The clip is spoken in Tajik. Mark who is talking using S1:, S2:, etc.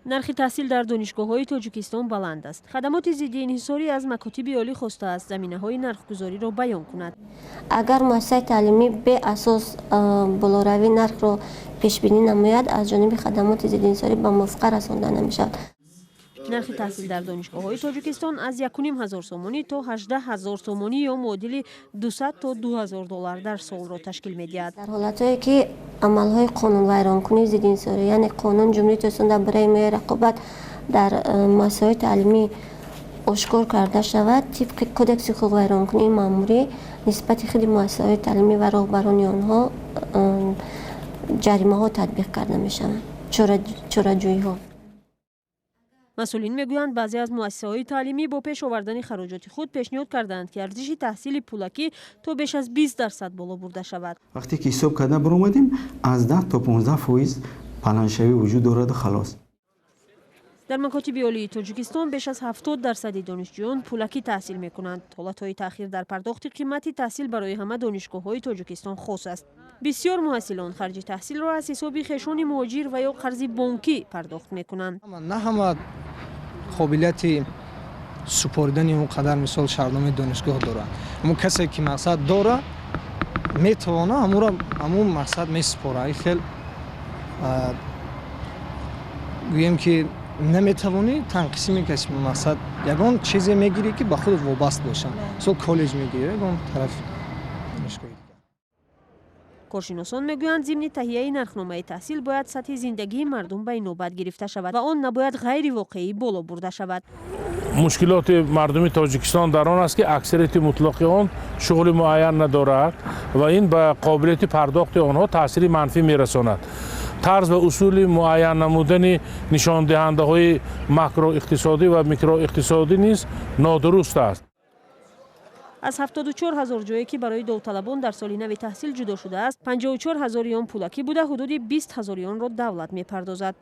S1: нархи таҳсил дар донишгоҳҳои тоҷикистон баланд аст. хадамоти зидди инҳисорӣ аз макотиби олӣ хостааст заминаҳои нархгузориро баён кунад.
S2: агар муассисаи таълимӣ беасос болоравии нархро пешбинӣ намояд, аз ҷониби хадамоти зидди инҳисорӣ ба мувофиқа расонда намешавад.
S1: нархи таҳсил дар донишгоҳҳои тоҷикистон аз 1500 сомонӣ то 18000 сомонӣ ё муодили 200 то 2000 доллар дар солро ташкил медиҳад.
S2: дар ҳолатҳое ки амалҳои қонунвайронкунии зидди инҳисорӣ, яъне қонун ҷумҳурии тоҷикистон дар бораи ҳимояи рақобат дар муассисаҳои таълимӣ ошкор карда шавад, тибқи кодекси ҳуқуқвайронкунии маъмурӣ нисбати хеле муассисаҳои таълимӣ ва роҳбарони онҳо ҷаримаҳо татбиқ карда мешаванд, чораҷӯиҳо.
S1: масъулин мегӯянд баъзе аз муассисаҳои таълимӣ бо пеш овардани хароҷоти худ пешниҳод карданд ки арзиши таҳсили пулакӣ то беш аз 20% боло бурда шавад.
S3: вақте ки ҳисоб карда баромадем аз 10 то 15% баландшавӣ вуҷуд дораду халос.
S1: дар макотиби олии тоҷикистон беш аз 70% донишҷӯён пулакӣ таҳсил мекунанд. ҳолатҳои таъхир дар пардохти қимати таҳсил барои ҳама донишгоҳҳои тоҷикистон хос аст. бисёр муҳассилон харҷи таҳсилро аз ҳисоби хешони муҳоҷир ва ё қарзи бонкӣ пардохт мекунанд.
S4: на ҳама қобилияти супоридани он қадар мисол шаҳрномаи донишгоҳ дорад. аммо касе ки мақсад дора метавона ҳамун мақсад месупора. хел гӯем ки наметавонӣ танқисӣ мекашӣ мақсад ягон чизе мегирӣ ки ба худат вобаст боша. мисол коллеҷ мегирӣ ягон тараф донишгоҳи дигар.
S1: коршиносон мегӯянд зимни таҳияи нархномаи таҳсил бояд сатҳи зиндагии мардум ба инобат гирифта шавад ва он набояд ғайривоқеӣ боло бурда шавад.
S5: мушкилоти мардуми тоҷикистон дар он аст ки аксарияти мутлақи он шуғли муайян надорад ва ин ба қобилияти пардохти онҳо таъсири манфӣ мерасонад. тарз ва усули муайян намудани нишондиҳандаҳои макроиқтисодӣ ва микроиқтисодӣ низ нодуруст аст.
S1: аз 74 000 ҷое ки барои довталабон дар соли нави таҳсил ҷудо шудааст, 54 000 он пулакӣ буда, ҳудуди 20 000 онро давлат мепардозад.